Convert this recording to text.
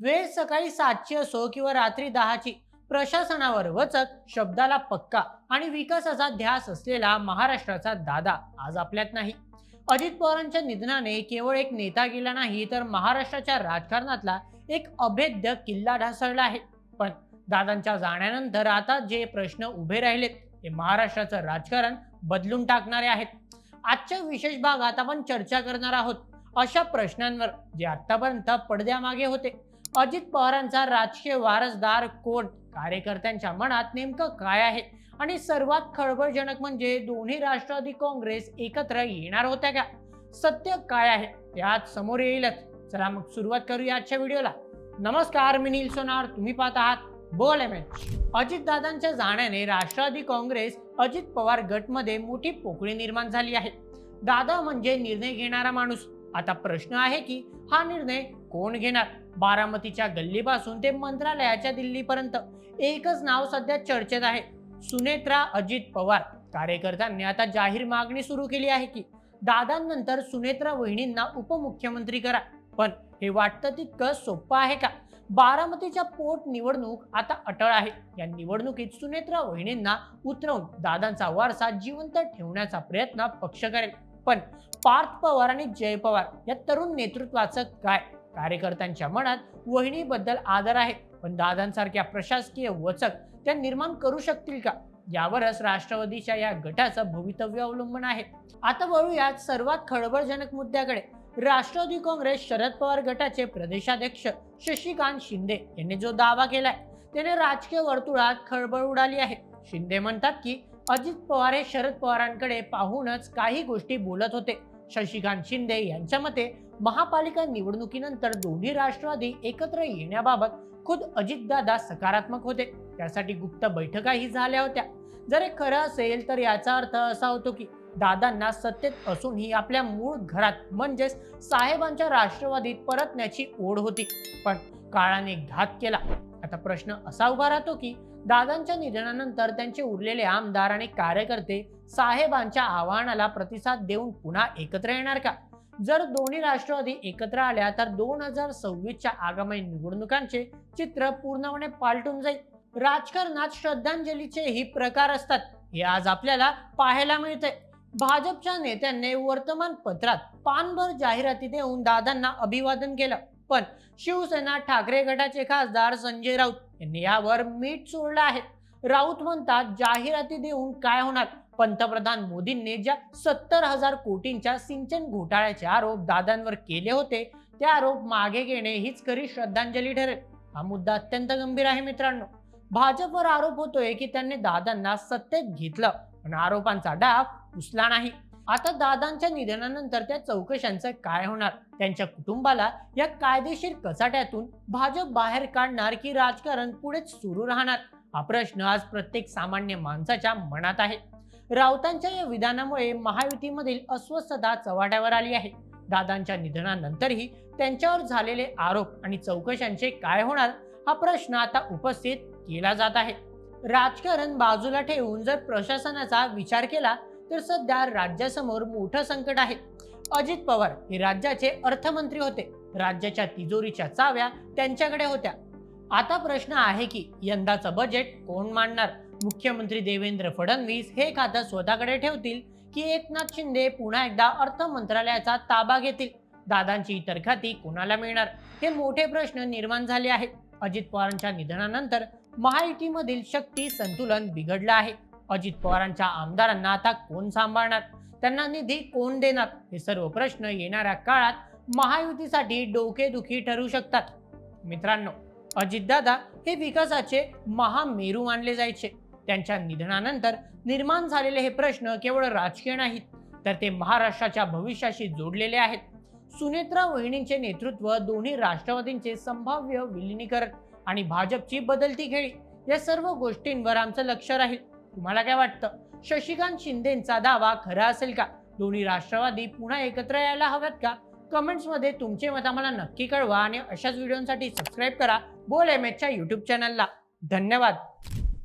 वेळ सकाळी 7ची असो किंवा रात्री 10ची, प्रशासनावर वचक, शब्दाला पक्का आणि विकासाचा ध्यास असलेला महाराष्ट्राचा दादा आज आपल्यात नाही. अजित पवारांच्या निधनाने केवळ एक नेता गेला नाही, तर महाराष्ट्राच्या राजकारणातला एक अभेद्य किल्ला ढासळला आहे. पण दादांच्या जाण्यानंतर आता जे प्रश्न उभे राहिलेत ते महाराष्ट्राचं राजकारण बदलून टाकणारे आहेत. आजच्या विशेष भागात आपण चर्चा करणार आहोत अशा प्रश्नांवर जे आतापर्यंत पडद्यामागे होते. अजित पवारांचा राजकीय वारसदार कोण, कार्यकर्त्यांच्या मनात नेमकं काय आहे, आणि सर्वात खळबळजनक म्हणजे दोन्ही राष्ट्रवादी काँग्रेस एकत्र येणार होत्या का? सत्य काय आहे ते आज समोर येईलच. चला मग सुरुवात करूया आजच्या व्हिडिओला. नमस्कार, मी नील सोनार, तुम्ही पाहत आहात बोल एमएच. अजितदादांच्या जाण्याने राष्ट्रवादी काँग्रेस अजित पवार गटमध्ये मोठी पोकळी निर्माण झाली आहे. दादा म्हणजे निर्णय घेणारा माणूस. आता प्रश्न आहे की हा निर्णय कोण घेणार? बारामतीच्या गल्लीपासून ते मंत्रालयाच्या दिल्लीपर्यंत एकच नाव सध्या चर्चेत आहे, सुनेत्रा अजित पवार. कार्यकर्त्यांनी आता जाहीर मागणी सुरू केली आहे की दादांनंतर सुनेत्रा वहिनींना उपमुख्यमंत्री करा. पण हे वाटतं तितकं सोपं आहे का? बारामतीच्या पोट निवडणूक आता अटळ आहे. या निवडणुकीत सुनेत्रा वहिनींना उतरवून दादांचा वारसा जिवंत ठेवण्याचा प्रयत्न पक्ष करेल. पण पार्थ पवार आणि जय पवार या तरुण नेतृत्वाचं काय? कार्यकर्त्यांच्या मनात वहिनीबद्दल आदर आहे, पण दादांसारख्या प्रशासकीय वचक त्या निर्माण करू शकतील का? यावरच राष्ट्रवादीच्या या गटाचं भवितव्य अवलंबून आहे. आता वळूयात सर्वात खळबळजनक मुद्द्याकडे. राष्ट्रवादी काँग्रेस शरद पवार गटाचे प्रदेशाध्यक्ष शशिकांत शिंदे यांनी जो दावा केलाय त्याने राजकीय वर्तुळात खळबळ उडाली आहे. शिंदे म्हणतात की अजित पवार हे शरद पवारांकडे पाहूनच काही गोष्टी बोलत होते. शशिकांत शिंदे यांच्या मते महापालिका निवडणुकीनंतर दोन्ही राष्ट्रवादी एकत्र येण्याबाबत खुद अजितदादा सकारात्मक होते. त्यासाठी गुप्त बैठकाही झाल्या होत्या. जर हे खरं असेल तर याचा अर्थ असा होतो की दादांना सत्तेत असूनही आपल्या मूळ घरात म्हणजेच साहेबांच्या राष्ट्रवादीत परतण्याची ओढ होती, पण काळाने घात केला. आता प्रश्न असा उभा राहतो की दादांच्या निधनानंतर त्यांचे उरलेले आमदार आणि कार्यकर्ते साहेबांच्या आवाहनाला प्रतिसाद देऊन पुन्हा एकत्र येणार का? जर दोन्ही राष्ट्रवादी एकत्र आल्या तर 2026च्या आगामी निवडणुकांचे चित्र पूर्णपणे पालटून जाईल. राजकारणात श्रद्धांजलीचेही प्रकार असतात, हे आज आपल्याला पाहायला मिळते. भाजपच्या नेत्यांनी वर्तमानपत्रात पानभर जाहिराती देऊन दादांना अभिवादन केलं, पण शिवसेना ठाकरे गटाचे खासदार संजय राऊत यांनी यावर मीठ सोडलं आहे. राऊत म्हणतात, जाहिराती देऊन काय होणार? पंतप्रधान मोदींनी ज्या 70,000 कोटींच्या सिंचन घोटाळ्याचे आरोप दादांवर केले होते, ते आरोप मागे घेणे हीच खरी श्रद्धांजली ठरेल. हा मुद्दा अत्यंत गंभीर आहे मित्रांनो. भाजपवर आरोप होतोय की त्यांनी दादांना सत्तेत घेतलं, पण आरोपांचा डाग उचला नाही. आता दादांच्या निधनानंतर त्या चौकशांचं काय होणार? त्यांच्या कुटुंबाला या कायदेशीर कचाट्यातून भाजप बाहेर काढणार की राजकारण पुढेच सुरू राहणार? हा प्रश्न आज प्रत्येक सामान्य माणसाच्या मनात आहे. राऊतांच्या या विधानामुळे महायुतीमधील अस्वस्थता चव्हाट्यावर आली आहे. दादांच्या निधनानंतरही त्यांच्यावर झालेले आरोप आणि चौकशांचे काय होणार हा प्रश्न आता उपस्थित केला जात आहे. राजकारण बाजूला ठेवून जर प्रशासनाचा विचार केला तर सध्या राज्यासमोर मोठं संकट आहे. अजित पवार हे राज्याचे अर्थमंत्री होते. राज्याच्या तिजोरीच्या चाव्या त्यांच्याकडे होत्या. आता प्रश्न आहे की यंदाचं बजेट कोण मांडणार? मुख्यमंत्री देवेंद्र फडणवीस हे खातं स्वतःकडे ठेवतील की एकनाथ शिंदे पुन्हा एकदा अर्थ मंत्रालयाचा ताबा घेतील? दादांची इतर खाती कोणाला मिळणार? हे मोठे प्रश्न निर्माण झाले आहेत. अजित पवारांच्या निधनानंतर महायुतीमधील शक्ती संतुलन बिघडलं आहे. अजित पवारांच्या आमदारांना आता कोण सांभाळणार? त्यांना निधी कोण देणार? हे सर्व प्रश्न येणाऱ्या काळात महायुतीसाठी डोकेदुखी ठरू शकतात. मित्रांनो, अजितदादा हे विकासाचे महामेरू मानले जायचे. त्यांच्या निधनानंतर निर्माण झालेले हे प्रश्न केवळ राजकीय नाहीत, तर ते महाराष्ट्राच्या भविष्याशी जोडलेले आहेत. सुनेत्रा वहिनींचे नेतृत्व, दोन्ही राष्ट्रवादींचे संभाव्य विलिनीकरण आणि भाजपची बदलती खेळी या सर्व गोष्टींवर आमचं लक्ष राहील. तुम्हाला काय वाटतं? शशिकांत शिंदेचा दावा खरा असेल का? दोन्ही राष्ट्रवादी पुन्हा एकत्र यायला हव्यात का? कमेंट्समध्ये तुमचे मत आम्हाला नक्की कळवा आणि अशाच व्हिडिओसाठी सबस्क्राईब करा बोल एमएचच्या यूट्यूब चॅनलला. धन्यवाद.